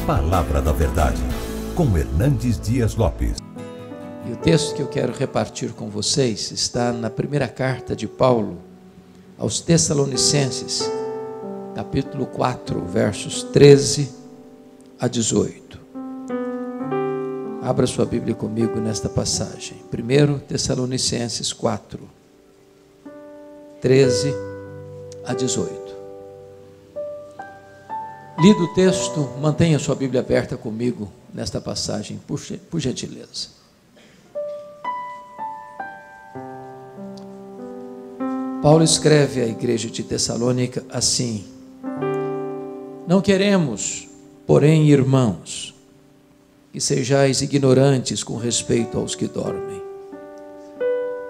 Palavra da Verdade, com Hernandes Dias Lopes. E o texto que eu quero repartir com vocês está na primeira carta de Paulo aos Tessalonicenses, capítulo 4, versos 13 a 18. Abra sua Bíblia comigo nesta passagem. 1 Tessalonicenses 4, 13 a 18. Lido o texto, mantenha sua Bíblia aberta comigo nesta passagem, por gentileza. Paulo escreve à igreja de Tessalônica assim: não queremos, porém, irmãos, que sejais ignorantes com respeito aos que dormem,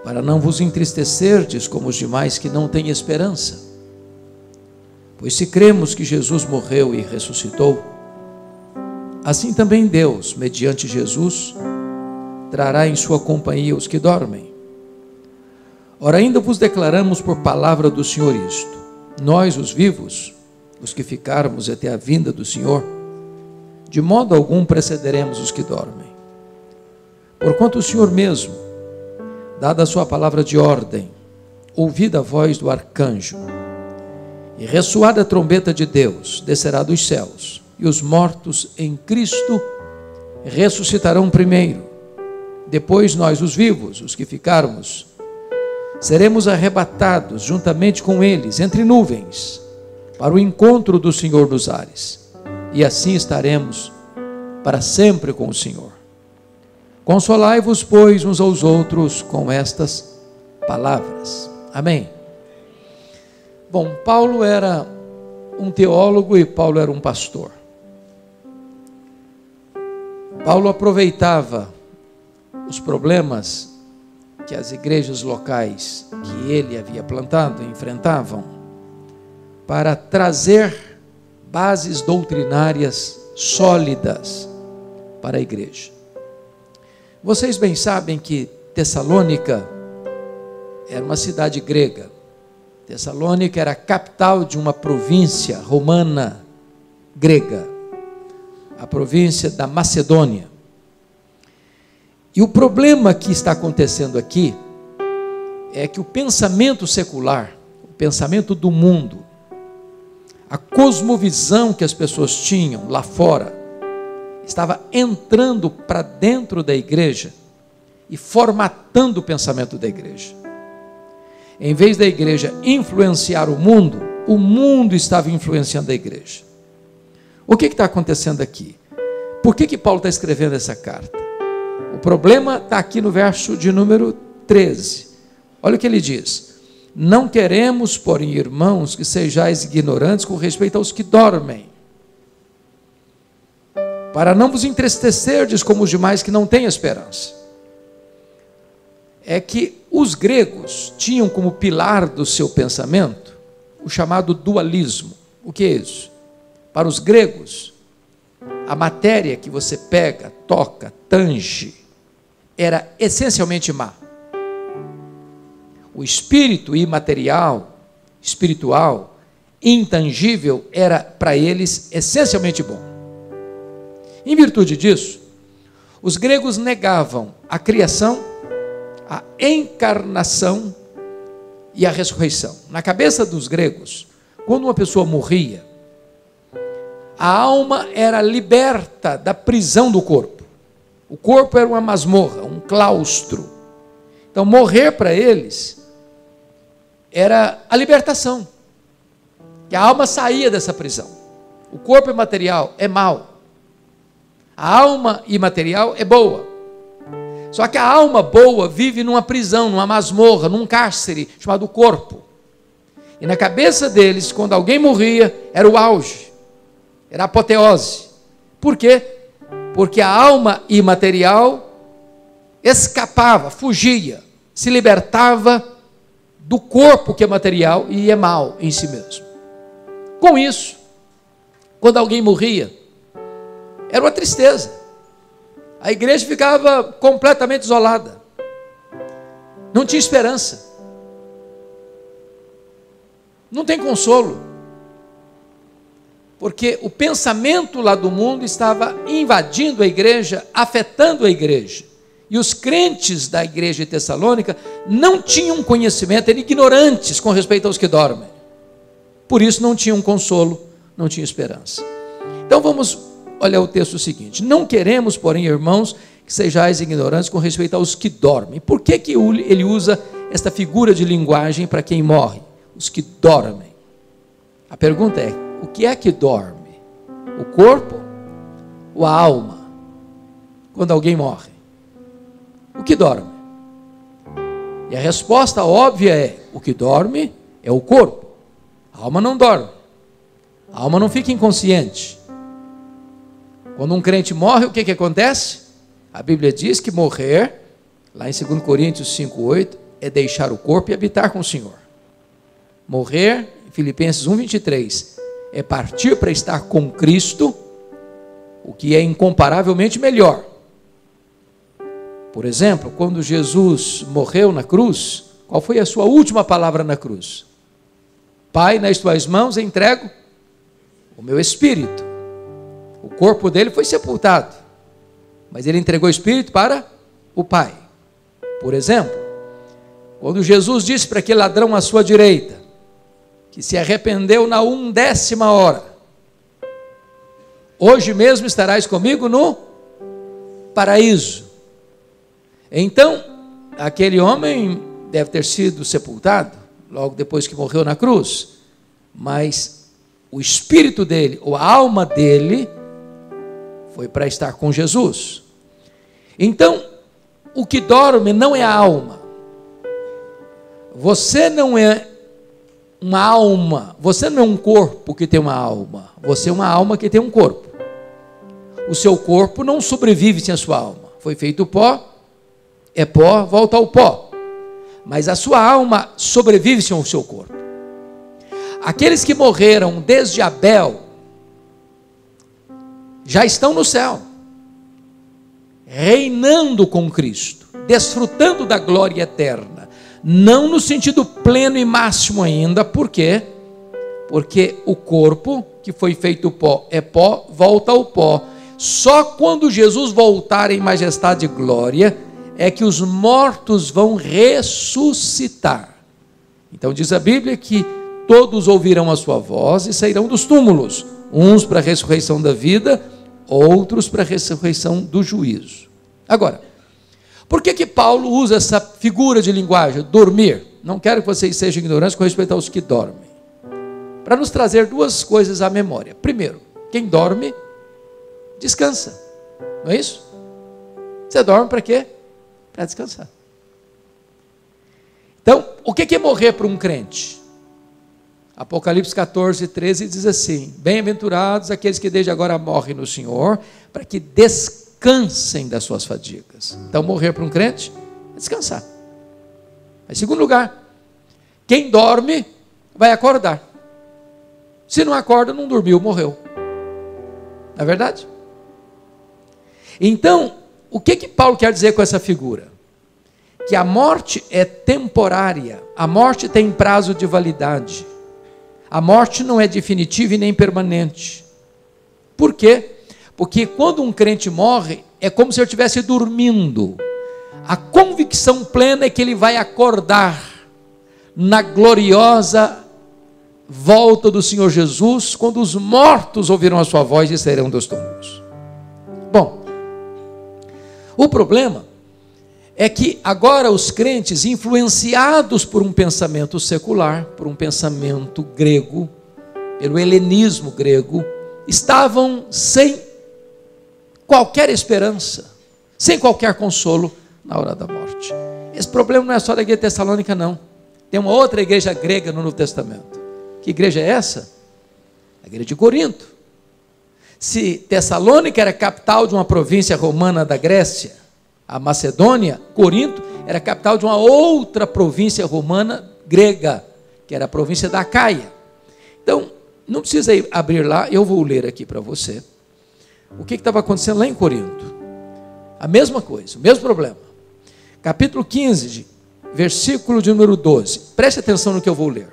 para não vos entristecerdes como os demais que não têm esperança. Pois se cremos que Jesus morreu e ressuscitou, assim também Deus, mediante Jesus, trará em sua companhia os que dormem. Ora, ainda vos declaramos por palavra do Senhor isto: nós, os vivos, os que ficarmos até a vinda do Senhor, de modo algum precederemos os que dormem. Porquanto o Senhor mesmo, dada a sua palavra de ordem, ouvida a voz do arcanjo, e ressoada a trombeta de Deus, descerá dos céus, e os mortos em Cristo ressuscitarão primeiro. Depois nós, os vivos, os que ficarmos, seremos arrebatados juntamente com eles, entre nuvens, para o encontro do Senhor nos ares, e assim estaremos para sempre com o Senhor. Consolai-vos, pois, uns aos outros com estas palavras. Amém. Bom, Paulo era um teólogo e Paulo era um pastor. Paulo aproveitava os problemas que as igrejas locais que ele havia plantado enfrentavam para trazer bases doutrinárias sólidas para a igreja. Vocês bem sabem que Tessalônica era uma cidade grega. Tessalônica era a capital de uma província romana grega, a província da Macedônia. E o problema que está acontecendo aqui é que o pensamento secular, o pensamento do mundo, a cosmovisão que as pessoas tinham lá fora, estava entrando para dentro da igreja e formatando o pensamento da igreja. Em vez da igreja influenciar o mundo estava influenciando a igreja. O que está acontecendo aqui? Por que Paulo está escrevendo essa carta? O problema está aqui no verso de número 13. Olha o que ele diz: não queremos, porém, irmãos, que sejais ignorantes com respeito aos que dormem, para não vos entristecerdes como os demais que não têm esperança. É que os gregos tinham como pilar do seu pensamento o chamado dualismo. O que é isso? Para os gregos, a matéria que você pega, toca, tange, era essencialmente má. O espírito imaterial, espiritual, intangível, era para eles essencialmente bom. Em virtude disso, os gregos negavam a criação, a encarnação e a ressurreição. Na cabeça dos gregos, quando uma pessoa morria, a alma era liberta da prisão do corpo. O corpo era uma masmorra, um claustro. Então, morrer para eles era a libertação, que a alma saía dessa prisão. O corpo imaterial é mau, a alma imaterial é boa. Só que a alma boa vive numa prisão, numa masmorra, num cárcere chamado corpo. E na cabeça deles, quando alguém morria, era o auge, era a apoteose. Por quê? Porque a alma imaterial escapava, fugia, se libertava do corpo que é material e é mau em si mesmo. Com isso, quando alguém morria, era uma tristeza. A igreja ficava completamente isolada. Não tinha esperança. Não tem consolo. Porque o pensamento lá do mundo estava invadindo a igreja, afetando a igreja. E os crentes da igreja de Tessalônica não tinham conhecimento, eram ignorantes com respeito aos que dormem. Por isso não tinham consolo, não tinham esperança. Então vamos olhar o texto seguinte. Não queremos, porém, irmãos, que sejais ignorantes com respeito aos que dormem. Por que ele usa esta figura de linguagem para quem morre? Os que dormem. A pergunta é, o que é que dorme? O corpo ou a alma? Quando alguém morre. O que dorme? E a resposta óbvia é, o que dorme é o corpo. A alma não dorme. A alma não fica inconsciente. Quando um crente morre, o que acontece? A Bíblia diz que morrer, lá em 2 Coríntios 5,8, é deixar o corpo e habitar com o Senhor. Morrer, em Filipenses 1,23, é partir para estar com Cristo, o que é incomparavelmente melhor. Por exemplo, quando Jesus morreu na cruz, qual foi a sua última palavra na cruz? Pai, nas tuas mãos entrego o meu espírito. O corpo dele foi sepultado, mas ele entregou o espírito para o Pai. Por exemplo, quando Jesus disse para aquele ladrão à sua direita, que se arrependeu na 1/10 hora, hoje mesmo estarás comigo no paraíso. Então, aquele homem deve ter sido sepultado, logo depois que morreu na cruz, mas o espírito dele, ou a alma dele, foi para estar com Jesus. Então, o que dorme não é a alma. Você não é uma alma, você não é um corpo que tem uma alma, você é uma alma que tem um corpo. O seu corpo não sobrevive sem a sua alma. Foi feito pó, é pó, volta ao pó. Mas a sua alma sobrevive sem o seu corpo. Aqueles que morreram desde Abel já estão no céu, reinando com Cristo, desfrutando da glória eterna, não no sentido pleno e máximo ainda. Por quê? Porque o corpo que foi feito pó é pó, volta ao pó. Só quando Jesus voltar em majestade e glória é que os mortos vão ressuscitar. Então diz a Bíblia que todos ouvirão a sua voz e sairão dos túmulos, uns para a ressurreição da vida, outros para a ressurreição do juízo. Agora, por que Paulo usa essa figura de linguagem, dormir? Não quero que vocês sejam ignorantes com respeito aos que dormem. Para nos trazer duas coisas à memória. Primeiro, quem dorme, descansa. Não é isso? Você dorme para quê? Para descansar. Então, o que é morrer para um crente? Apocalipse 14, 13 diz assim: bem-aventurados aqueles que desde agora morrem no Senhor, para que descansem das suas fadigas. Então, morrer para um crente é descansar. Em segundo lugar, quem dorme vai acordar. Se não acorda, não dormiu, morreu. Não é verdade? Então, o que Paulo quer dizer com essa figura? Que a morte é temporária, a morte tem prazo de validade. A morte não é definitiva e nem permanente. Por quê? Porque quando um crente morre, é como se ele estivesse dormindo. A convicção plena é que ele vai acordar na gloriosa volta do Senhor Jesus, quando os mortos ouvirão a sua voz e sairão dos túmulos. Bom, o problema é que agora os crentes, influenciados por um pensamento secular, por um pensamento grego, pelo helenismo grego, estavam sem qualquer esperança, sem qualquer consolo na hora da morte. Esse problema não é só da igreja de Tessalônica, não. Tem uma outra igreja grega no Novo Testamento. Que igreja é essa? A igreja de Corinto. Se Tessalônica era capital de uma província romana da Grécia, a Macedônia, Corinto, era capital de uma outra província romana grega, que era a província da Acaia. Então, não precisa abrir lá, eu vou ler aqui para você o que estava acontecendo lá em Corinto. A mesma coisa, o mesmo problema. Capítulo 15, versículo de número 12. Preste atenção no que eu vou ler.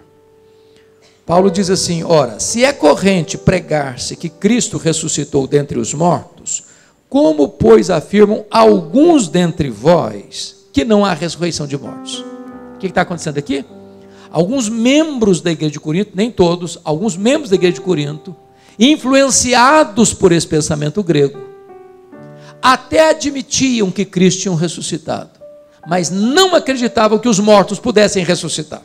Paulo diz assim: ora, se é corrente pregar-se que Cristo ressuscitou dentre os mortos, como, pois, afirmam alguns dentre vós que não há ressurreição de mortos? O que está acontecendo aqui? Alguns membros da igreja de Corinto, nem todos, alguns membros da igreja de Corinto, influenciados por esse pensamento grego, até admitiam que Cristo tinha ressuscitado, mas não acreditavam que os mortos pudessem ressuscitar.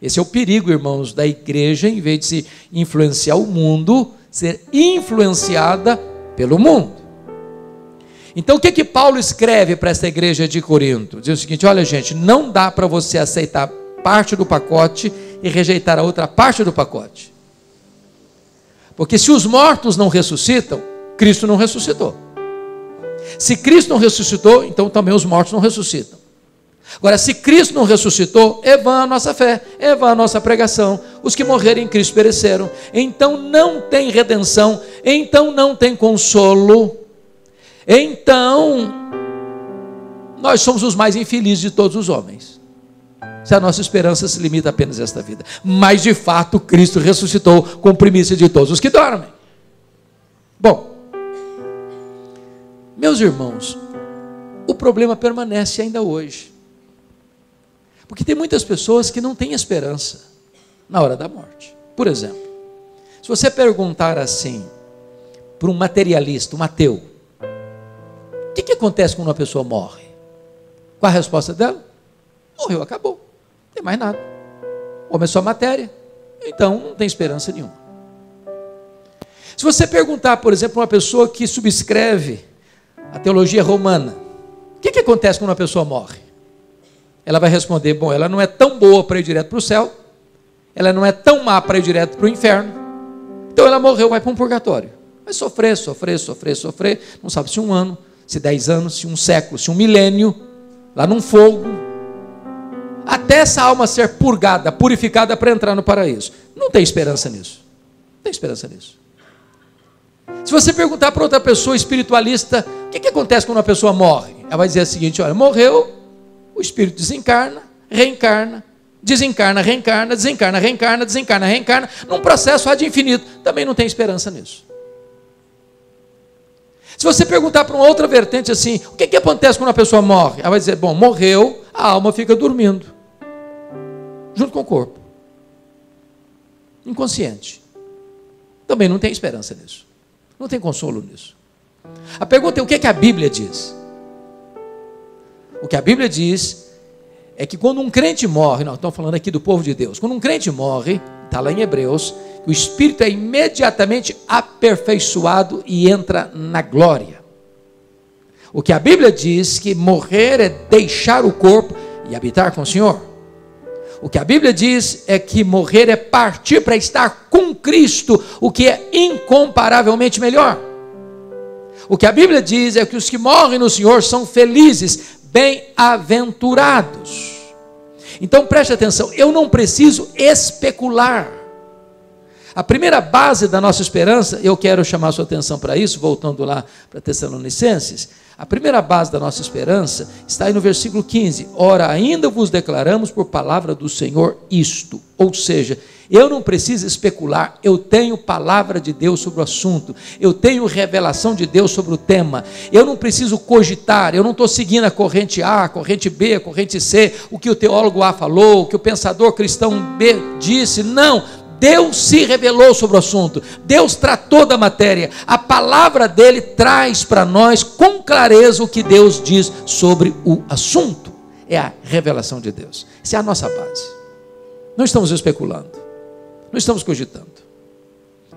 Esse é o perigo, irmãos, da igreja, em vez de se influenciar o mundo, ser influenciada pelo mundo. Então o que Paulo escreve para essa igreja de Corinto? Diz o seguinte: olha, gente, não dá para você aceitar parte do pacote e rejeitar a outra parte do pacote. Porque se os mortos não ressuscitam, Cristo não ressuscitou. Se Cristo não ressuscitou, então também os mortos não ressuscitam. Agora, se Cristo não ressuscitou, é vã a nossa fé, é vã a nossa pregação. Os que morreram em Cristo pereceram. Então não tem redenção, então não tem consolo. Então nós somos os mais infelizes de todos os homens, se a nossa esperança se limita apenas a esta vida. Mas de fato Cristo ressuscitou com primícia de todos os que dormem. Bom, meus irmãos, o problema permanece ainda hoje, porque tem muitas pessoas que não têm esperança na hora da morte. Por exemplo, se você perguntar assim para um materialista, um ateu, o que acontece quando uma pessoa morre? Qual a resposta dela? Morreu, acabou, não tem mais nada. Homem é só matéria, então não tem esperança nenhuma. Se você perguntar, por exemplo, uma pessoa que subscreve a teologia romana, o que acontece quando uma pessoa morre? Ela vai responder: bom, ela não é tão boa para ir direto para o céu, ela não é tão má para ir direto para o inferno, então ela morreu, vai para um purgatório, vai sofrer, não sabe se 1 ano, se 10 anos, se 1 século, se 1 milênio, lá num fogo, até essa alma ser purgada, purificada para entrar no paraíso. Não tem esperança nisso, não tem esperança nisso. Se você perguntar para outra pessoa espiritualista, o que acontece quando uma pessoa morre? Ela vai dizer o seguinte: olha, morreu, o espírito desencarna, reencarna, desencarna, reencarna, desencarna, reencarna, desencarna, reencarna, num processo ad infinito. Também não tem esperança nisso. Se você perguntar para uma outra vertente assim, o que acontece quando uma pessoa morre? Ela vai dizer: bom, morreu, a alma fica dormindo, junto com o corpo, inconsciente. Também não tem esperança nisso, não tem consolo nisso. A pergunta é: o que a Bíblia diz? O que a Bíblia diz é que quando um crente morre, nós estamos falando aqui do povo de Deus, quando um crente morre, está lá em Hebreus, o espírito é imediatamente aperfeiçoado e entra na glória. O que a Bíblia diz que morrer é deixar o corpo e habitar com o Senhor. O que a Bíblia diz é que morrer é partir para estar com Cristo, o que é incomparavelmente melhor. O que a Bíblia diz é que os que morrem no Senhor são felizes, bem-aventurados. Então preste atenção, eu não preciso especular. A primeira base da nossa esperança, eu quero chamar a sua atenção para isso, voltando lá para Tessalonicenses. A primeira base da nossa esperança está aí no versículo 15. Ora, ainda vos declaramos por palavra do Senhor isto. Ou seja, eu não preciso especular, eu tenho palavra de Deus sobre o assunto, eu tenho revelação de Deus sobre o tema, eu não preciso cogitar, eu não estou seguindo a corrente A, a corrente B, a corrente C, o que o teólogo A falou, o que o pensador cristão B disse. Não, Deus se revelou sobre o assunto, Deus tratou da matéria, a palavra dele traz para nós com clareza o que Deus diz sobre o assunto. É a revelação de Deus, essa é a nossa base. Não estamos especulando, não estamos cogitando.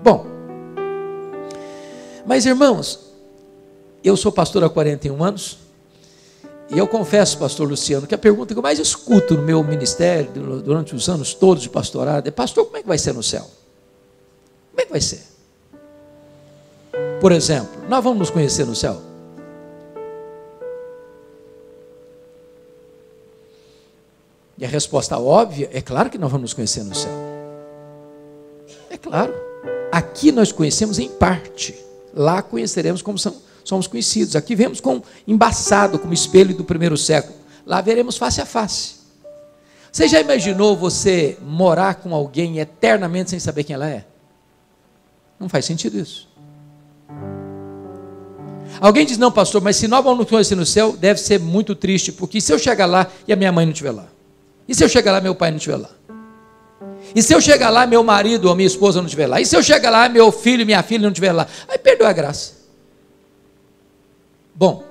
Bom, mas irmãos, eu sou pastor há 41 anos, e eu confesso, pastor Luciano, que a pergunta que eu mais escuto no meu ministério, durante os anos todos de pastorado, é: pastor, como é que vai ser no céu? Como é que vai ser? Por exemplo, nós vamos nos conhecer no céu? E a resposta óbvia é: claro que nós vamos nos conhecer no céu. É claro. Aqui nós conhecemos em parte, lá conheceremos como somos conhecidos. Aqui vemos como embaçado, como espelho do primeiro século. Lá veremos face a face. Você já imaginou você morar com alguém eternamente sem saber quem ela é? Não faz sentido isso. Alguém diz, não, pastor, mas se nós vamos nos conhecer no céu, deve ser muito triste, porque se eu chegar lá e a minha mãe não estiver lá? E se eu chegar lá, meu pai não estiver lá? E se eu chegar lá, meu marido ou minha esposa não estiver lá? E se eu chegar lá, meu filho e minha filha não estiver lá? Aí perdeu a graça. Bom,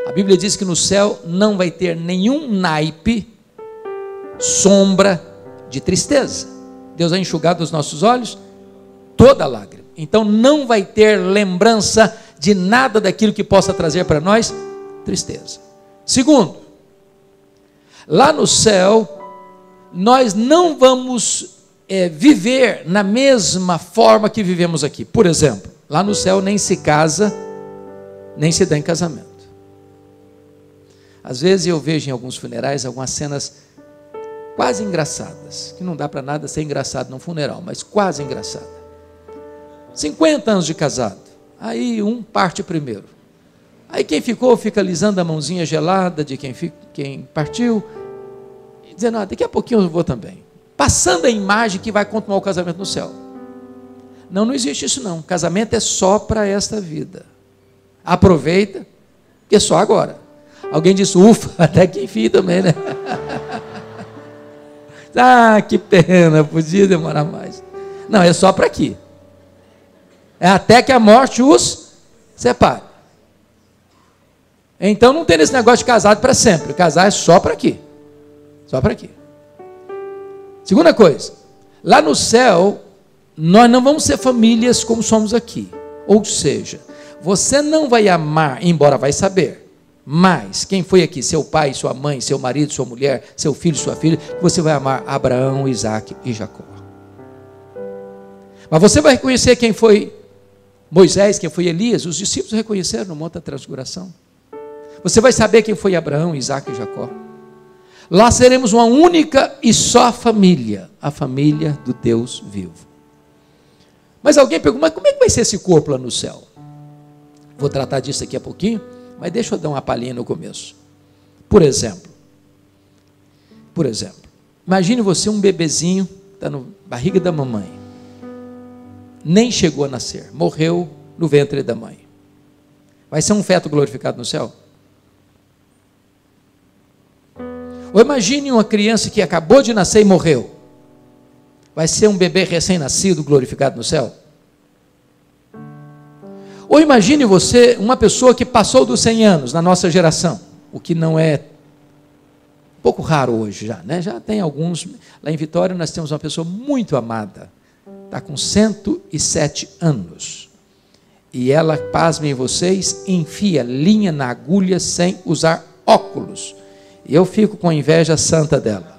a Bíblia diz que no céu não vai ter nenhum naipe, sombra de tristeza. Deus vai enxugar dos nossos olhos toda lágrima. Então não vai ter lembrança de nada daquilo que possa trazer para nós tristeza. Segundo, lá no céu, nós não vamos viver na mesma forma que vivemos aqui. Por exemplo, lá no céu nem se casa, nem se dá em casamento. Às vezes eu vejo em alguns funerais algumas cenas quase engraçadas, que não dá para nada ser engraçado num funeral, mas quase engraçada. 50 anos de casado, aí um parte primeiro. Aí quem ficou fica alisando a mãozinha gelada de quem partiu, e dizendo, daqui a pouquinho eu vou também. Passando a imagem que vai continuar o casamento no céu. Não, não existe isso não. Casamento é só para esta vida. Aproveita, que é só agora. Alguém disse, ufa, até que enfim também, né? Que pena, podia demorar mais. Não, é só para aqui. É até que a morte os separe. Então não tem esse negócio de casado para sempre. Casar é só para aqui. Só para aqui. Segunda coisa, lá no céu, nós não vamos ser famílias como somos aqui. Ou seja, você não vai amar, embora vai saber, mas quem foi aqui, seu pai, sua mãe, seu marido, sua mulher, seu filho, sua filha, você vai amar Abraão, Isaac e Jacó. Mas você vai reconhecer quem foi Moisés, quem foi Elias, os discípulos reconheceram no Monte da Transfiguração. Você vai saber quem foi Abraão, Isaac e Jacó. Lá seremos uma única e só família, a família do Deus vivo. Mas alguém pergunta, mas como é que vai ser esse corpo lá no céu? Vou tratar disso daqui a pouquinho, mas deixa eu dar uma palhinha no começo. Por exemplo, imagine você um bebezinho, está na barriga da mamãe, nem chegou a nascer, morreu no ventre da mãe. Vai ser um feto glorificado no céu? Ou imagine uma criança que acabou de nascer e morreu. Vai ser um bebê recém-nascido glorificado no céu? Ou imagine você uma pessoa que passou dos 100 anos na nossa geração, o que não é um pouco raro hoje já, né? Já tem alguns. Lá em Vitória nós temos uma pessoa muito amada, está com 107 anos. E ela, pasmem vocês, enfia linha na agulha sem usar óculos. E eu fico com a inveja santa dela.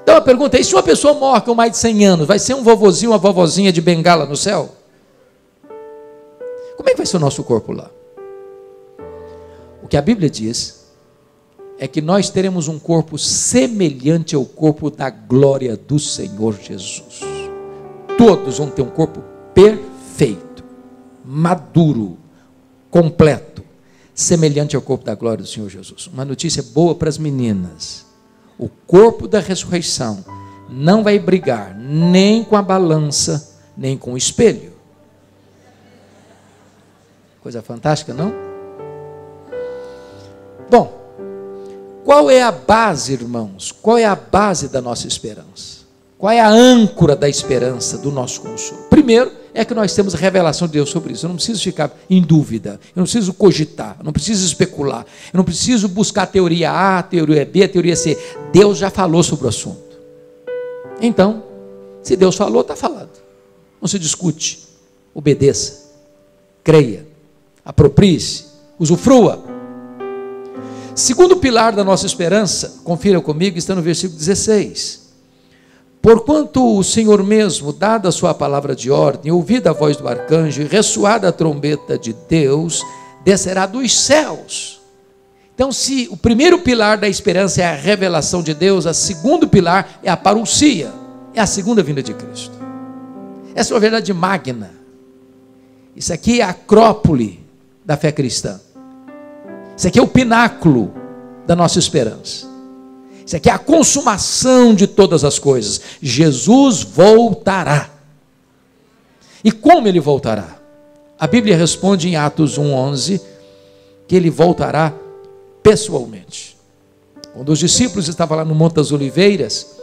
Então a pergunta é, e se uma pessoa morre com mais de 100 anos, vai ser um vovozinho, uma vovozinha de bengala no céu? Como é que vai ser o nosso corpo lá? O que a Bíblia diz é que nós teremos um corpo semelhante ao corpo da glória do Senhor Jesus. Todos vão ter um corpo perfeito, maduro, completo, semelhante ao corpo da glória do Senhor Jesus. Uma notícia boa para as meninas: o corpo da ressurreição não vai brigar nem com a balança, nem com o espelho. Coisa fantástica, não? Bom, qual é a base, irmãos? Qual é a base da nossa esperança? Qual é a âncora da esperança do nosso consolo? Primeiro, é que nós temos a revelação de Deus sobre isso. Eu não preciso ficar em dúvida, eu não preciso cogitar, eu não preciso especular, eu não preciso buscar a teoria A, a teoria B, a teoria C. Deus já falou sobre o assunto. Então, se Deus falou, está falado. Não se discute, obedeça, creia, aproprie-se, usufrua. Segundo pilar da nossa esperança, confira comigo, está no versículo 16. Porquanto o Senhor mesmo, dada a sua palavra de ordem, ouvida a voz do arcanjo e ressoada a trombeta de Deus, descerá dos céus. Então, se o primeiro pilar da esperança é a revelação de Deus, o segundo pilar é a parousia, é a segunda vinda de Cristo. Essa é uma verdade magna. Isso aqui é a acrópole da fé cristã. Isso aqui é o pináculo da nossa esperança. Isso aqui é a consumação de todas as coisas. Jesus voltará. E como ele voltará? A Bíblia responde em Atos 1:11 que ele voltará pessoalmente. Quando os discípulos estavam lá no Monte das Oliveiras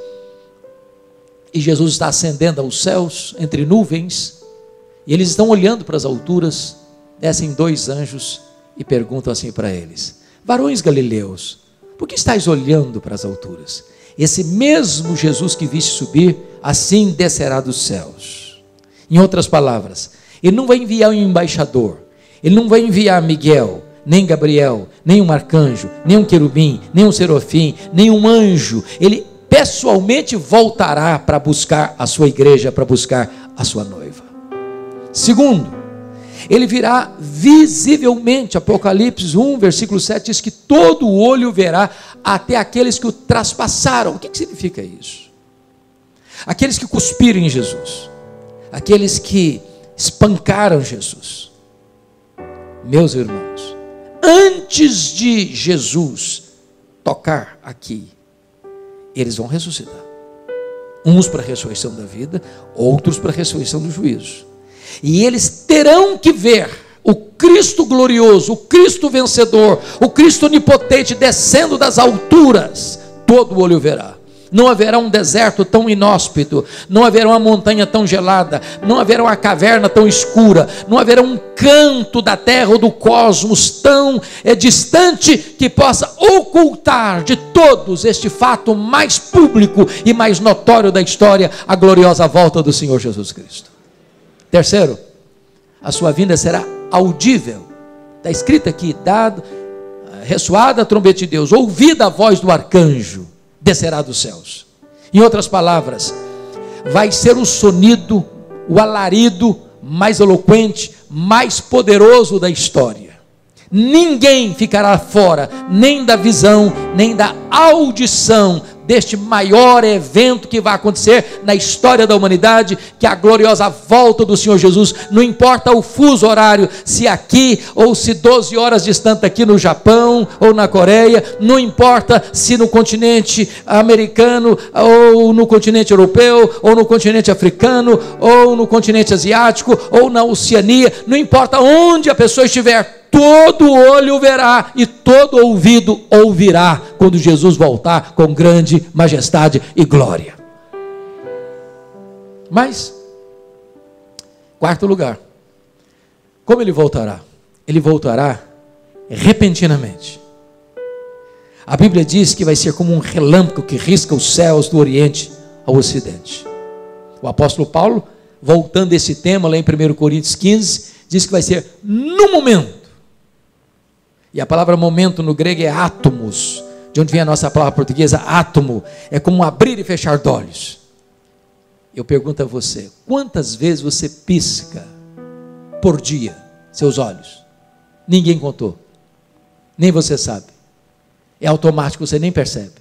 e Jesus está ascendendo aos céus entre nuvens, e eles estão olhando para as alturas, descem 2 anjos e perguntam assim para eles: varões galileus, por que estáis olhando para as alturas? Esse mesmo Jesus que viste subir, assim descerá dos céus. Em outras palavras, ele não vai enviar um embaixador, ele não vai enviar Miguel, nem Gabriel, nem um arcanjo, nem um querubim, nem um serafim, nem um anjo. Ele pessoalmente voltará para buscar a sua igreja, para buscar a sua noiva. Segundo, ele virá visivelmente. Apocalipse 1, versículo 7 diz que todo olho verá, até aqueles que o traspassaram. O que significa isso? Aqueles que cuspiram em Jesus, aqueles que espancaram Jesus. Meus irmãos, antes de Jesus tocar aqui, eles vão ressuscitar. Uns para a ressurreição da vida, outros para a ressurreição do juízo. E eles terão que ver o Cristo glorioso, o Cristo vencedor, o Cristo onipotente descendo das alturas. Todo olho verá. Não haverá um deserto tão inóspito, não haverá uma montanha tão gelada, não haverá uma caverna tão escura, não haverá um canto da terra ou do cosmos tão distante que possa ocultar de todos este fato mais público e mais notório da história, a gloriosa volta do Senhor Jesus Cristo. Terceiro, a sua vinda será audível. Está escrito aqui: dado, ressoada a trombeta de Deus, ouvida a voz do arcanjo, descerá dos céus. Em outras palavras, vai ser o sonido, o alarido mais eloquente, mais poderoso da história. Ninguém ficará fora, nem da visão, nem da audição deste maior evento que vai acontecer na história da humanidade, que é a gloriosa volta do Senhor Jesus. Não importa o fuso horário, se aqui ou se 12 horas distante aqui no Japão ou na Coreia, não importa se no continente americano ou no continente europeu ou no continente africano ou no continente asiático ou na Oceania, não importa onde a pessoa estiver, todo olho verá e todo ouvido ouvirá quando Jesus voltar com grande majestade e glória. Mas, quarto lugar, como ele voltará? Ele voltará repentinamente. A Bíblia diz que vai ser como um relâmpago que risca os céus do Oriente ao Ocidente. O apóstolo Paulo, voltando a esse tema lá em 1 Coríntios 15, diz que vai ser no momento. E a palavra momento no grego é átomos, de onde vem a nossa palavra portuguesa átomo, é como um abrir e fechar de olhos. Eu pergunto a você, quantas vezes você pisca por dia seus olhos? Ninguém contou, nem você sabe, é automático, você nem percebe.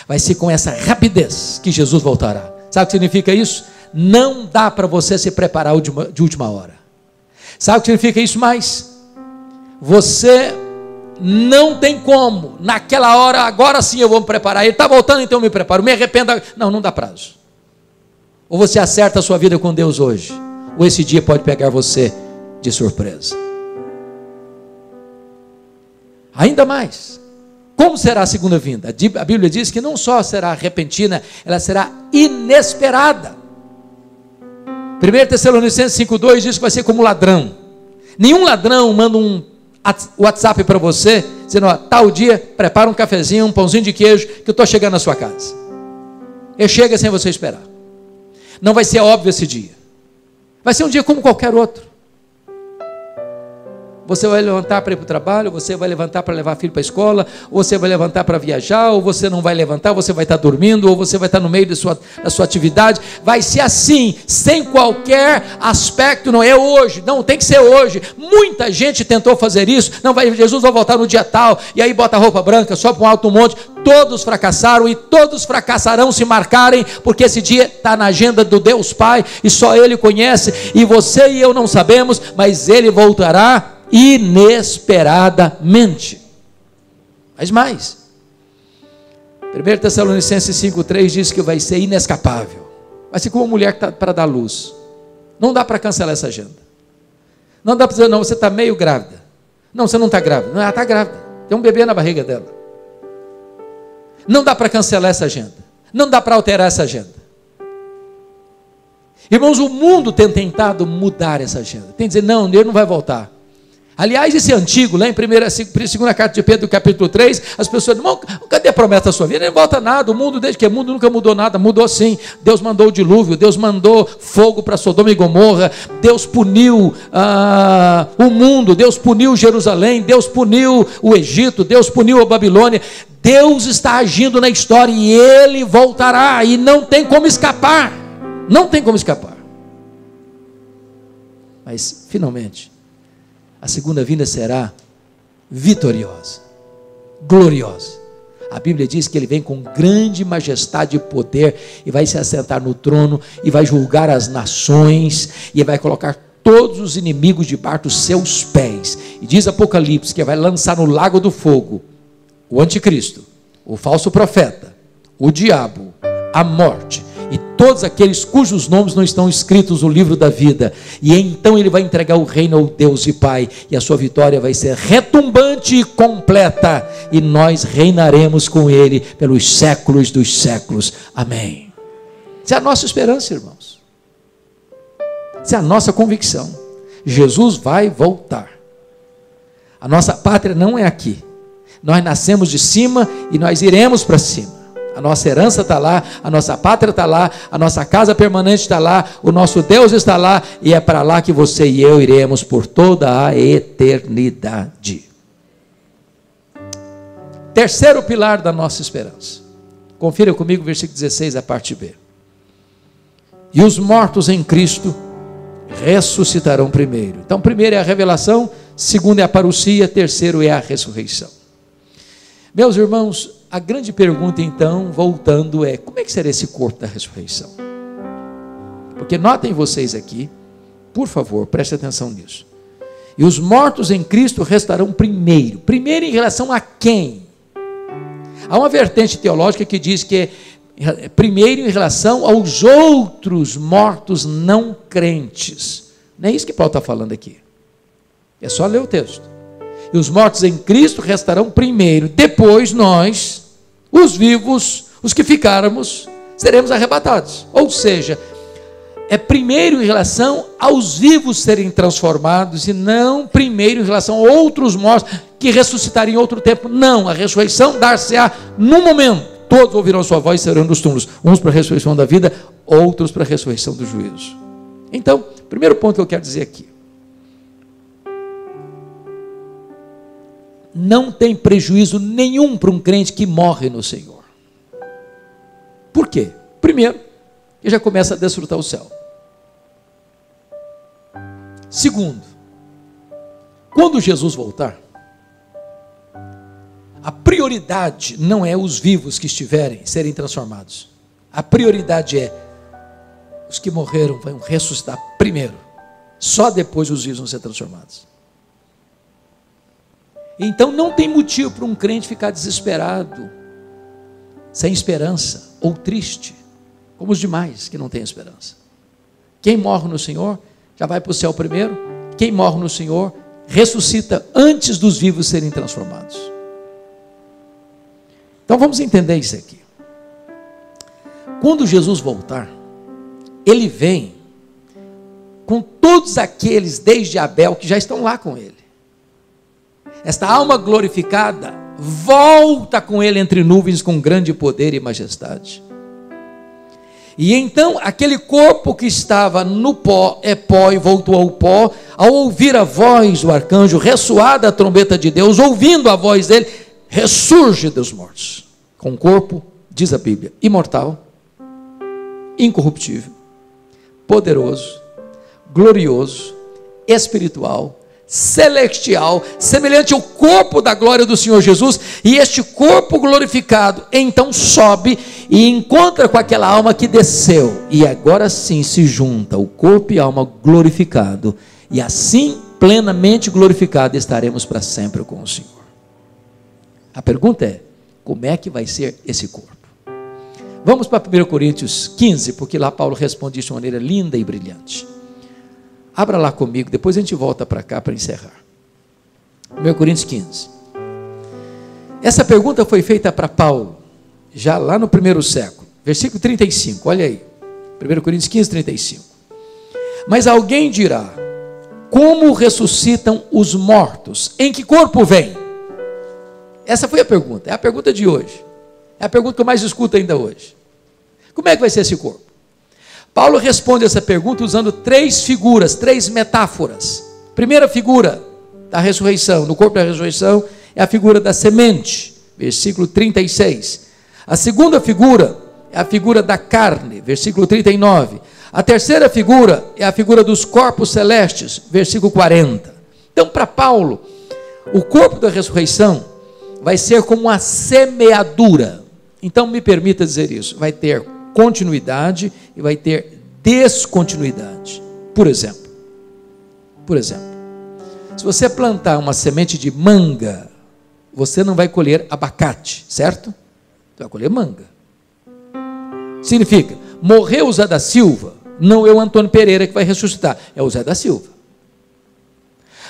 Vai ser com essa rapidez que Jesus voltará. Sabe o que significa isso? Não dá para você se preparar de última hora. Sabe o que significa isso mais? Você não tem como, naquela hora, agora sim eu vou me preparar, ele está voltando, então eu me preparo, me arrependo. Não dá prazo. Ou você acerta a sua vida com Deus hoje, ou esse dia pode pegar você de surpresa. Ainda mais, como será a segunda vinda? A Bíblia diz que não só será repentina, ela será inesperada. 1 Tessalonicenses 5,2 diz que vai ser como ladrão. Nenhum ladrão manda um WhatsApp para você, dizendo: ó, tal dia, prepara um cafezinho, um pãozinho de queijo, que eu estou chegando na sua casa. Ele chega sem você esperar. Não vai ser óbvio esse dia. Vai ser um dia como qualquer outro. Você vai levantar para ir para o trabalho, você vai levantar para levar filho para a escola, ou você vai levantar para viajar, ou você não vai levantar, você vai estar dormindo, ou você vai estar no meio da sua atividade. Vai ser assim, sem qualquer aspecto. Não é hoje, não tem que ser hoje. Muita gente tentou fazer isso. Não, Jesus vai voltar no dia tal, e aí bota a roupa branca, sobe para um alto monte. Todos fracassaram e todos fracassarão se marcarem, porque esse dia está na agenda do Deus Pai, e só Ele conhece, e você e eu não sabemos, mas Ele voltará inesperadamente. Mas mais, 1 Tessalonicenses 5,3 diz que vai ser inescapável. Vai ser como uma mulher que está para dar luz. Não dá para cancelar essa agenda. Não dá para dizer, não, você está meio grávida. Não, você não está grávida. Não, ela está grávida. Tem um bebê na barriga dela. Não dá para cancelar essa agenda. Não dá para alterar essa agenda. Irmãos, o mundo tem tentado mudar essa agenda. Tem que dizer, não, ele não vai voltar. Aliás, esse antigo, lá em 2ª carta de Pedro, capítulo 3, as pessoas dizem, cadê a promessa da sua vida? Não volta nada, o mundo, desde que é mundo, nunca mudou nada. Mudou sim. Deus mandou o dilúvio, Deus mandou fogo para Sodoma e Gomorra, Deus puniu o mundo, Deus puniu Jerusalém, Deus puniu o Egito, Deus puniu a Babilônia. Deus está agindo na história e Ele voltará, e não tem como escapar. Não tem como escapar. Mas, finalmente, a segunda vinda será vitoriosa, gloriosa. A Bíblia diz que Ele vem com grande majestade e poder, e vai se assentar no trono, e vai julgar as nações, e vai colocar todos os inimigos debaixo dos seus pés. E diz Apocalipse que vai lançar no lago do fogo o anticristo, o falso profeta, o diabo, a morte, e todos aqueles cujos nomes não estão escritos no livro da vida. E então Ele vai entregar o reino ao Deus e Pai, e a sua vitória vai ser retumbante e completa, e nós reinaremos com Ele pelos séculos dos séculos. Amém. Essa é a nossa esperança, irmãos. Essa é a nossa convicção. Jesus vai voltar. A nossa pátria não é aqui. Nós nascemos de cima e nós iremos para cima. A nossa herança está lá, a nossa pátria está lá, a nossa casa permanente está lá, o nosso Deus está lá, e é para lá que você e eu iremos por toda a eternidade. Terceiro pilar da nossa esperança. Confira comigo o versículo 16, a parte B. E os mortos em Cristo ressuscitarão primeiro. Então, primeiro é a revelação, segundo é a parousia, terceiro é a ressurreição. Meus irmãos, a grande pergunta então, voltando, é: como é que será esse corpo da ressurreição? Porque notem vocês aqui, por favor, preste atenção nisso. E os mortos em Cristo restarão primeiro. Primeiro em relação a quem? Há uma vertente teológica que diz que é primeiro em relação aos outros mortos não crentes. Não é isso que Paulo está falando aqui. É só ler o texto. E os mortos em Cristo restarão primeiro. Depois nós, os vivos, os que ficarmos, seremos arrebatados. Ou seja, é primeiro em relação aos vivos serem transformados, e não primeiro em relação a outros mortos que ressuscitarem em outro tempo. Não, a ressurreição dar-se-á no momento. Todos ouvirão sua voz e serão dos túmulos. Uns para a ressurreição da vida, outros para a ressurreição do juízo. Então, primeiro ponto que eu quero dizer aqui. Não tem prejuízo nenhum para um crente que morre no Senhor. Por quê? Primeiro, ele já começa a desfrutar o céu. Segundo, quando Jesus voltar, a prioridade não é os vivos que estiverem serem transformados. A prioridade é os que morreram vão ressuscitar primeiro. Só depois os vivos vão ser transformados. Então não tem motivo para um crente ficar desesperado, sem esperança, ou triste, como os demais que não têm esperança. Quem morre no Senhor já vai para o céu primeiro. Quem morre no Senhor ressuscita antes dos vivos serem transformados. Então vamos entender isso aqui. Quando Jesus voltar, Ele vem com todos aqueles desde Abel que já estão lá com Ele. Esta alma glorificada volta com Ele entre nuvens com grande poder e majestade. E então aquele corpo que estava no pó é pó e voltou ao pó. Ao ouvir a voz do arcanjo, ressoada a trombeta de Deus, ouvindo a voz dele, ressurge dos mortos, com um corpo, diz a Bíblia, imortal, incorruptível, poderoso, glorioso, espiritual, celestial, semelhante ao corpo da glória do Senhor Jesus. E este corpo glorificado então sobe e encontra com aquela alma que desceu, e agora sim se junta o corpo e a alma glorificado, e assim plenamente glorificado estaremos para sempre com o Senhor. A pergunta é: como é que vai ser esse corpo. Vamos para 1 Coríntios 15, porque lá Paulo responde isso de maneira linda e brilhante. Abra lá comigo, depois a gente volta para cá para encerrar. 1 Coríntios 15. Essa pergunta foi feita para Paulo, já lá no primeiro século. Versículo 35, olha aí. 1 Coríntios 15, 35. Mas alguém dirá: como ressuscitam os mortos? Em que corpo vêm? Essa foi a pergunta, é a pergunta de hoje. É a pergunta que eu mais escuto ainda hoje. Como é que vai ser esse corpo? Paulo responde essa pergunta usando 3 figuras, 3 metáforas. Primeira figura da ressurreição, no corpo da ressurreição, é a figura da semente, versículo 36. A segunda figura é a figura da carne, versículo 39. A terceira figura é a figura dos corpos celestes, versículo 40. Então, para Paulo, o corpo da ressurreição vai ser como uma semeadura. Então, me permita dizer isso, vai ter continuidade e vai ter descontinuidade. Por exemplo, se você plantar uma semente de manga, você não vai colher abacate, certo? Você vai colher manga. Significa, morreu o Zé da Silva, não é o Antônio Pereira que vai ressuscitar, é o Zé da Silva.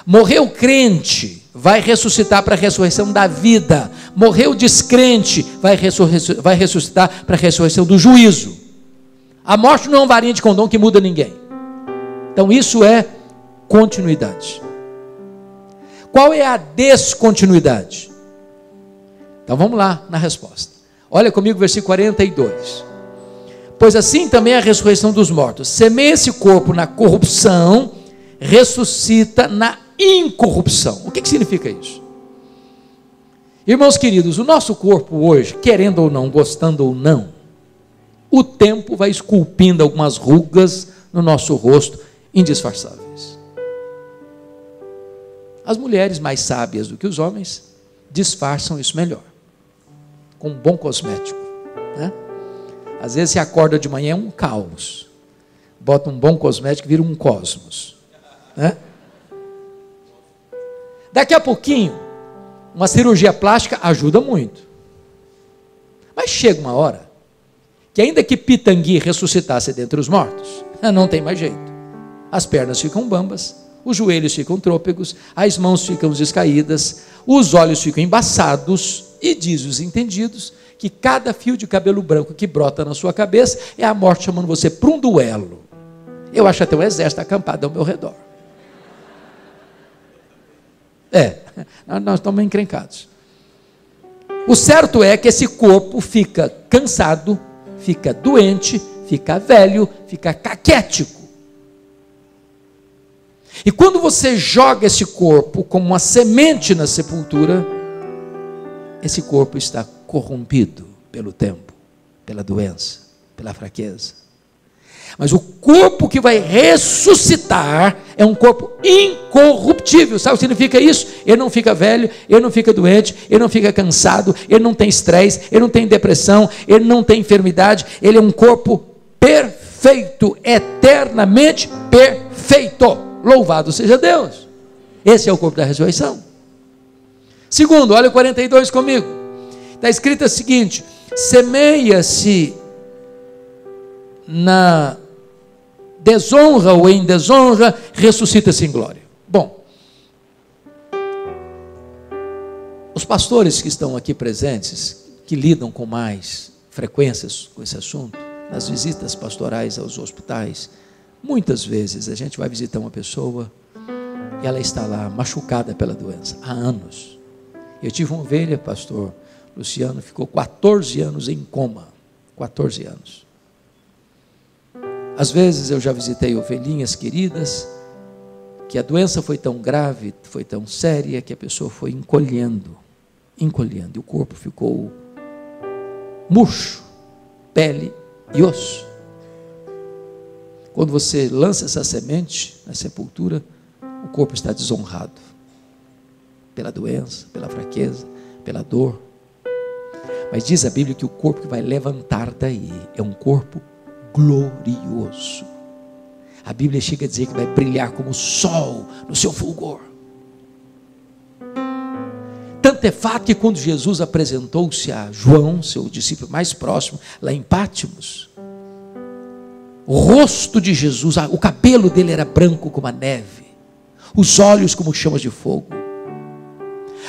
Morreu o crente, vai ressuscitar para a ressurreição da vida. Morreu o descrente, vai ressuscitar para a ressurreição do juízo. A morte não é uma varinha de condão que muda ninguém. Então isso é continuidade. Qual é a descontinuidade? Então vamos lá na resposta. Olha comigo o versículo 42. Pois assim também é a ressurreição dos mortos. Semeia esse corpo na corrupção, ressuscita na incorrupção. O que significa isso? Irmãos queridos, o nosso corpo hoje, querendo ou não, gostando ou não, o tempo vai esculpindo algumas rugas no nosso rosto, indisfarçáveis. As mulheres mais sábias do que os homens disfarçam isso melhor, com um bom cosmético, né? Às vezes você acorda de manhã, é um caos, bota um bom cosmético e vira um cosmos, né? Daqui a pouquinho, uma cirurgia plástica ajuda muito. Mas chega uma hora que ainda que Pitangui ressuscitasse dentre os mortos, não tem mais jeito. As pernas ficam bambas, os joelhos ficam trôpegos, as mãos ficam descaídas, os olhos ficam embaçados, e diz os entendidos que cada fio de cabelo branco que brota na sua cabeça é a morte chamando você para um duelo. Eu acho até um exército acampado ao meu redor. Nós estamos encrencados. O certo é que esse corpo fica cansado, fica doente, fica velho, fica caquético. E quando você joga esse corpo como uma semente na sepultura, esse corpo está corrompido pelo tempo, pela doença, pela fraqueza. Mas o corpo que vai ressuscitar é um corpo incorruptível. Sabe o que significa isso? Ele não fica velho, ele não fica doente, ele não fica cansado, ele não tem estresse, ele não tem depressão, ele não tem enfermidade. Ele é um corpo perfeito, eternamente perfeito. Louvado seja Deus. Esse é o corpo da ressurreição. Segundo, olha o 42 comigo. Está escrito o seguinte: semeia-se na desonra ou em desonra, ressuscita-se em glória. Bom, os pastores que estão aqui presentes, que lidam com mais frequências com esse assunto, nas visitas pastorais aos hospitais, muitas vezes a gente vai visitar uma pessoa e ela está lá machucada pela doença há anos. Eu tive uma ovelha, pastor Luciano, ficou 14 anos em coma, 14 anos. Às vezes eu já visitei ovelhinhas queridas, que a doença foi tão grave, foi tão séria, que a pessoa foi encolhendo, e o corpo ficou murcho, pele e osso. Quando você lança essa semente na sepultura, o corpo está desonrado, pela doença, pela fraqueza, pela dor. Mas diz a Bíblia que o corpo que vai levantar daí é um corpo glorioso. A Bíblia chega a dizer que vai brilhar como o sol no seu fulgor. tanto é fato que quando Jesus apresentou-se a João, seu discípulo mais próximo, lá em Pátimos, o rosto de Jesus, o cabelo dele era branco como a neve, os olhos como chamas de fogo.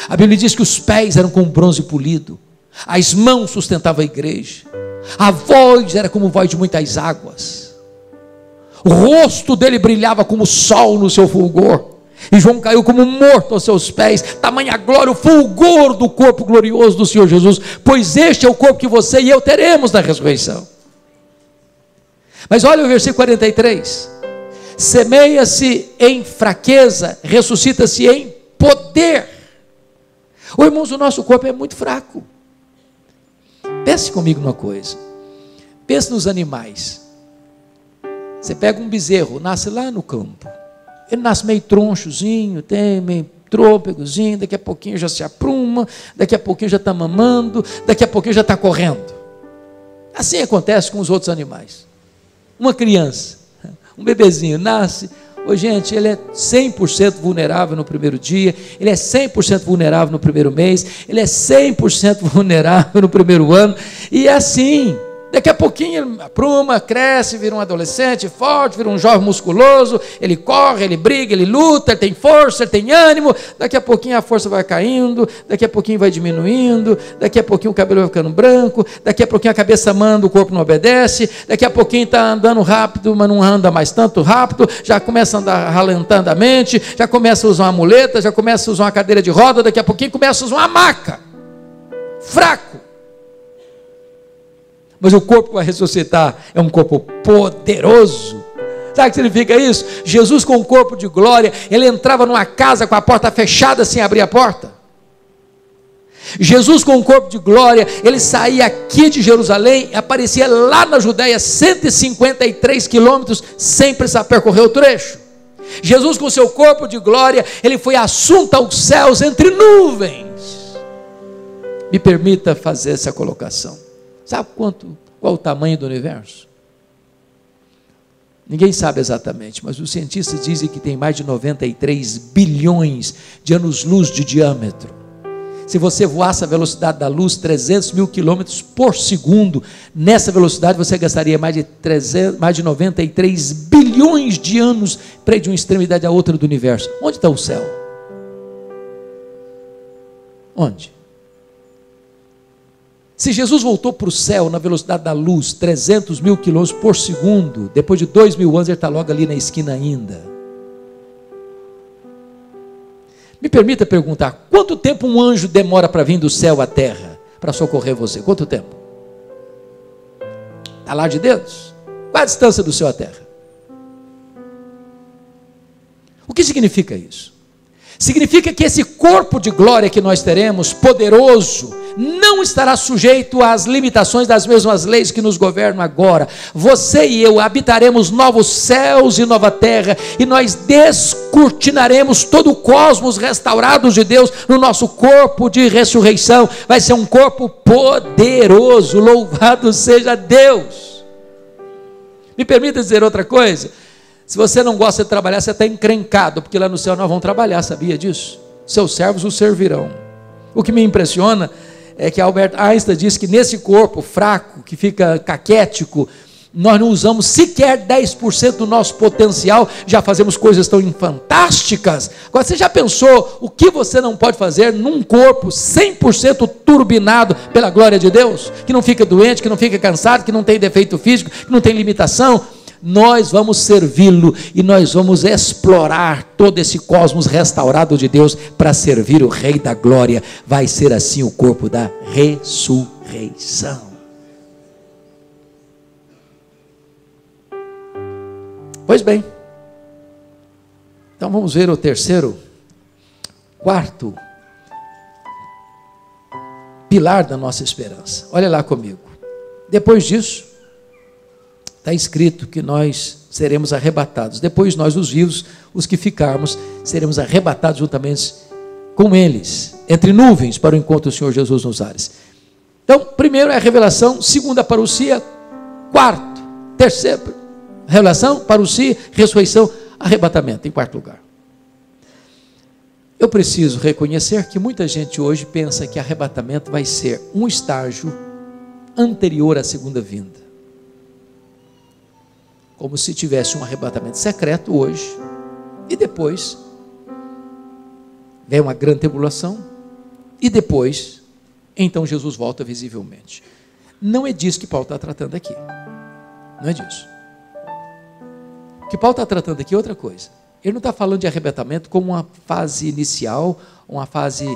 A Bíblia diz que os pés eram como bronze polido, as mãos sustentavam a igreja, a voz era como voz de muitas águas, o rosto dele brilhava como o sol no seu fulgor, e João caiu como morto aos seus pés. Tamanha glória, o fulgor do corpo glorioso do Senhor Jesus, pois este é o corpo que você e eu teremos na ressurreição. Mas olha o versículo 43, semeia-se em fraqueza, ressuscita-se em poder. Irmãos, o nosso corpo é muito fraco. Pense comigo numa coisa, pense nos animais. Você pega um bezerro, nasce lá no campo, ele nasce meio tronchozinho, tem meio trôpegozinho, daqui a pouquinho já se apruma, daqui a pouquinho já está mamando, daqui a pouquinho já está correndo. Assim acontece com os outros animais. Uma criança, um bebezinho nasce, gente, ele é 100% vulnerável no primeiro dia, ele é 100% vulnerável no primeiro mês, ele é 100% vulnerável no primeiro ano, e é assim. Daqui a pouquinho ele apruma, cresce, vira um adolescente forte, vira um jovem musculoso, ele corre, ele briga, ele luta, ele tem força, ele tem ânimo. Daqui a pouquinho a força vai caindo, daqui a pouquinho vai diminuindo, daqui a pouquinho o cabelo vai ficando branco, daqui a pouquinho a cabeça manda, o corpo não obedece, daqui a pouquinho está andando rápido, mas não anda mais tanto rápido, já começa a andar ralentando a mente, já começa a usar uma muleta, já começa a usar uma cadeira de roda, daqui a pouquinho começa a usar uma maca, fraco. Mas o corpo que vai ressuscitar é um corpo poderoso. Sabe o que significa isso? Jesus com o corpo de glória, ele entrava numa casa com a porta fechada sem abrir a porta. Jesus com o corpo de glória, ele saía aqui de Jerusalém e aparecia lá na Judéia, 153 quilômetros, sem precisar percorrer o trecho. Jesus com o seu corpo de glória, ele foi assunto aos céus entre nuvens. Me permita fazer essa colocação. Sabe qual o tamanho do universo? Ninguém sabe exatamente, mas os cientistas dizem que tem mais de 93 bilhões de anos-luz de diâmetro. Se você voasse a velocidade da luz, 300 mil quilômetros por segundo, nessa velocidade você gastaria mais de 93 bilhões de anos para ir de uma extremidade à outra do universo. Onde está o céu? Onde? Se Jesus voltou para o céu na velocidade da luz, 300 mil quilômetros por segundo, depois de 2000 anos ele está logo ali na esquina ainda. Me permita perguntar, quanto tempo um anjo demora para vir do céu à terra, para socorrer você? Quanto tempo? Está lá de Deus? Qual a distância do céu à terra? O que significa isso? Significa que esse corpo de glória que nós teremos, poderoso, não estará sujeito às limitações das mesmas leis que nos governam agora. Você e eu habitaremos novos céus e nova terra, e nós descortinaremos todo o cosmos restaurado de Deus no nosso corpo de ressurreição. Vai ser um corpo poderoso, louvado seja Deus. Me permita dizer outra coisa. Se você não gosta de trabalhar, você está encrencado, porque lá no céu nós vamos trabalhar, sabia disso? Seus servos o servirão. O que me impressiona é que Albert Einstein disse que nesse corpo fraco, que fica caquético, nós não usamos sequer 10% do nosso potencial, já fazemos coisas tão fantásticas. Agora, você já pensou o que você não pode fazer num corpo 100% turbinado pela glória de Deus? Que não fica doente, que não fica cansado, que não tem defeito físico, que não tem limitação? Nós vamos servi-lo e nós vamos explorar todo esse cosmos restaurado de Deus para servir o Rei da Glória. Vai ser assim o corpo da ressurreição. Pois bem, então vamos ver o quarto pilar da nossa esperança. Olha lá comigo. Depois disso, está escrito que nós seremos arrebatados. Depois nós, os vivos, os que ficarmos, seremos arrebatados juntamente com eles, entre nuvens, para o encontro do Senhor Jesus nos ares. Então, primeiro é a revelação, segundo a parousia, quarto, terceiro, revelação, parousia, ressurreição, arrebatamento, em quarto lugar. Eu preciso reconhecer que muita gente hoje pensa que arrebatamento vai ser um estágio anterior à segunda vinda. Como se tivesse um arrebatamento secreto hoje, e depois vem uma grande tribulação, e depois, então Jesus volta visivelmente. Não é disso que Paulo está tratando aqui. Não é disso. O que Paulo está tratando aqui é outra coisa. Ele não está falando de arrebatamento como uma fase inicial, uma fase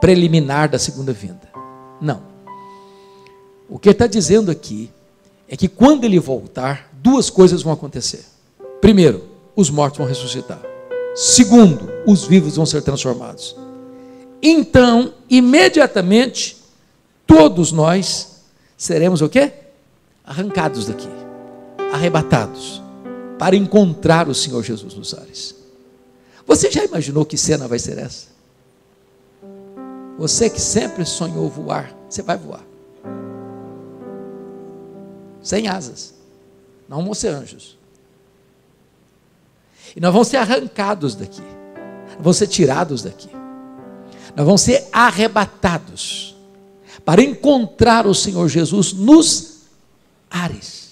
preliminar da segunda vinda. Não. O que ele está dizendo aqui é que quando ele voltar, duas coisas vão acontecer. Primeiro, os mortos vão ressuscitar. Segundo, os vivos vão ser transformados. Então, imediatamente, todos nós seremos o quê? Arrancados daqui, arrebatados, para encontrar o Senhor Jesus nos ares. Você já imaginou que cena vai ser essa? Você que sempre sonhou voar, você vai voar. Sem asas. Não vão ser anjos. E nós vamos ser arrancados daqui. Nós vamos ser tirados daqui. Nós vamos ser arrebatados para encontrar o Senhor Jesus nos ares.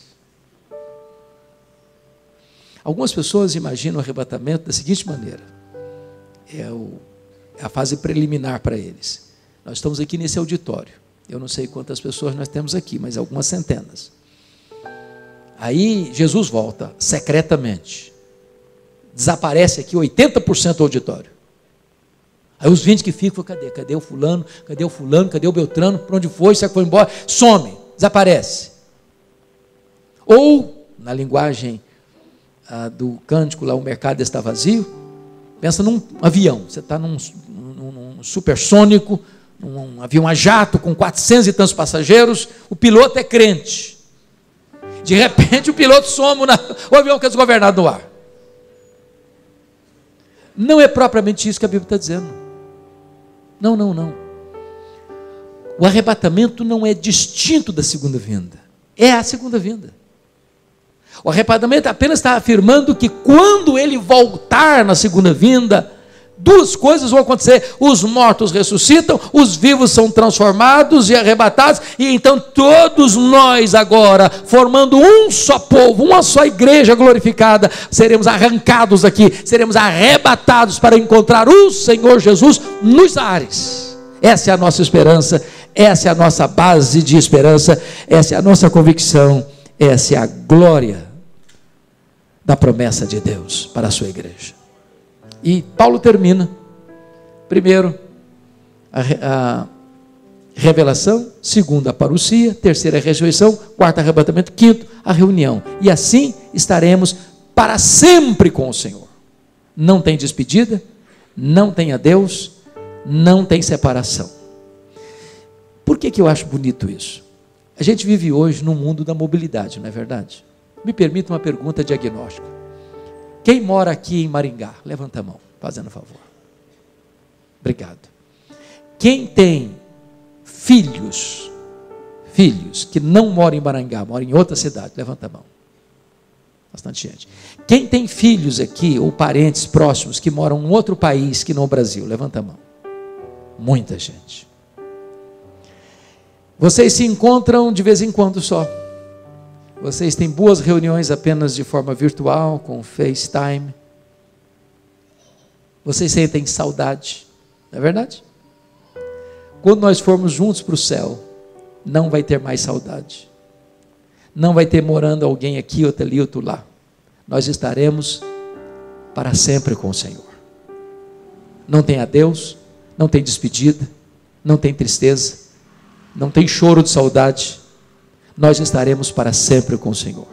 Algumas pessoas imaginam o arrebatamento da seguinte maneira. É a fase preliminar para eles. Nós estamos aqui nesse auditório. Eu não sei quantas pessoas nós temos aqui, mas algumas centenas. Aí Jesus volta secretamente. Desaparece aqui 80% do auditório. Aí os 20 que ficam, cadê? Cadê o fulano? Cadê o fulano? Cadê o Beltrano? Para onde foi? Será que foi embora? Some, desaparece. Ou, na linguagem do cântico lá, o mercado está vazio. Pensa num avião. Você está num supersônico, num avião a jato com 400 e tantos passageiros. O piloto é crente. De repente o piloto some, o avião quer desgovernado no ar. Não é propriamente isso que a Bíblia está dizendo. Não. O arrebatamento não é distinto da segunda vinda. É a segunda vinda. O arrebatamento apenas está afirmando que quando ele voltar na segunda vinda, duas coisas vão acontecer: os mortos ressuscitam, os vivos são transformados e arrebatados, e então todos nós agora, formando um só povo, uma só igreja glorificada, seremos arrancados daqui, seremos arrebatados para encontrar o Senhor Jesus nos ares. Essa é a nossa esperança, essa é a nossa base de esperança, essa é a nossa convicção, essa é a glória da promessa de Deus para a sua igreja. E Paulo termina, primeiro, a revelação, segundo, a parousia, terceiro, a ressurreição, quarto, arrebatamento, quinto, a reunião. E assim estaremos para sempre com o Senhor. Não tem despedida, não tem adeus, não tem separação. Por que eu acho bonito isso? A gente vive hoje no mundo da mobilidade, não é verdade? Me permita uma pergunta diagnóstica. Quem mora aqui em Maringá? Levanta a mão, fazendo favor. Obrigado. Quem tem filhos que não moram em Maringá, moram em outra cidade? Levanta a mão. Bastante gente. Quem tem filhos aqui, ou parentes próximos, que moram em outro país que não o Brasil? Levanta a mão. Muita gente. Vocês se encontram de vez em quando só. Vocês têm boas reuniões apenas de forma virtual, com FaceTime. Vocês sentem saudade, não é verdade? Quando nós formos juntos para o céu, não vai ter mais saudade. Não vai ter morando alguém aqui, outro ali, outro lá. Nós estaremos para sempre com o Senhor. Não tem adeus, não tem despedida, não tem tristeza, não tem choro de saudade. Nós estaremos para sempre com o Senhor.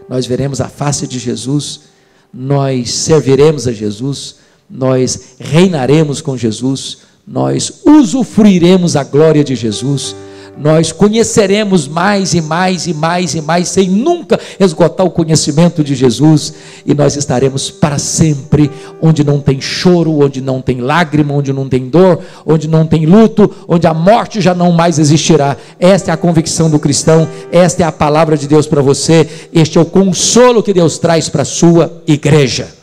Nós veremos a face de Jesus, nós serviremos a Jesus, nós reinaremos com Jesus, nós usufruiremos a glória de Jesus, nós conheceremos mais e mais e mais e mais, sem nunca esgotar o conhecimento de Jesus, e nós estaremos para sempre, onde não tem choro, onde não tem lágrima, onde não tem dor, onde não tem luto, onde a morte já não mais existirá. Esta é a convicção do cristão, esta é a palavra de Deus para você, este é o consolo que Deus traz para a sua igreja.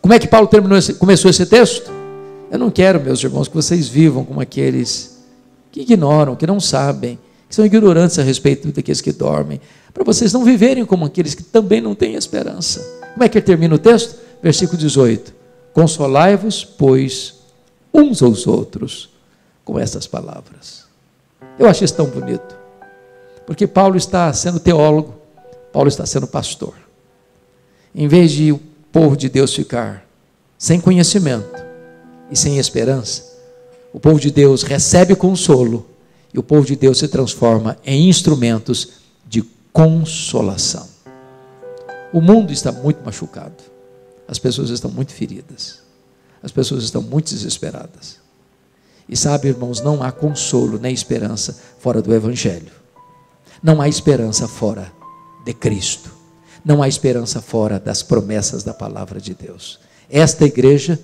Como é que Paulo começou esse texto? Eu não quero, meus irmãos, que vocês vivam como aqueles que ignoram, que não sabem, que são ignorantes a respeito daqueles que dormem, para vocês não viverem como aqueles que também não têm esperança. Como é que ele termina o texto? Versículo 18: consolai-vos, pois, uns aos outros, com essas palavras. Eu acho isso tão bonito, porque Paulo está sendo teólogo, Paulo está sendo pastor. Em vez de o povo de Deus ficar sem conhecimento e sem esperança, o povo de Deus recebe consolo, e o povo de Deus se transforma em instrumentos de consolação. O mundo está muito machucado, as pessoas estão muito feridas, as pessoas estão muito desesperadas. E sabe, irmãos, não há consolo nem esperança fora do Evangelho. Não há esperança fora de Cristo. Não há esperança fora das promessas da palavra de Deus. Esta igreja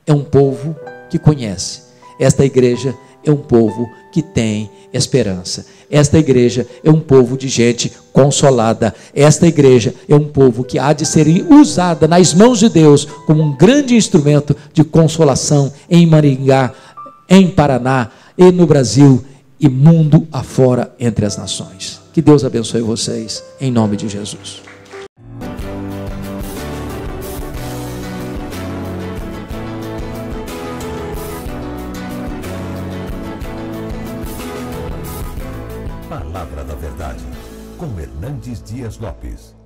é um povo que conhece. Esta igreja é um povo que tem esperança. Esta igreja é um povo de gente consolada. Esta igreja é um povo que há de ser usada nas mãos de Deus como um grande instrumento de consolação em Maringá, em Paraná e no Brasil e mundo afora entre as nações. Que Deus abençoe vocês em nome de Jesus. Palavra da Verdade, com Hernandes Dias Lopes.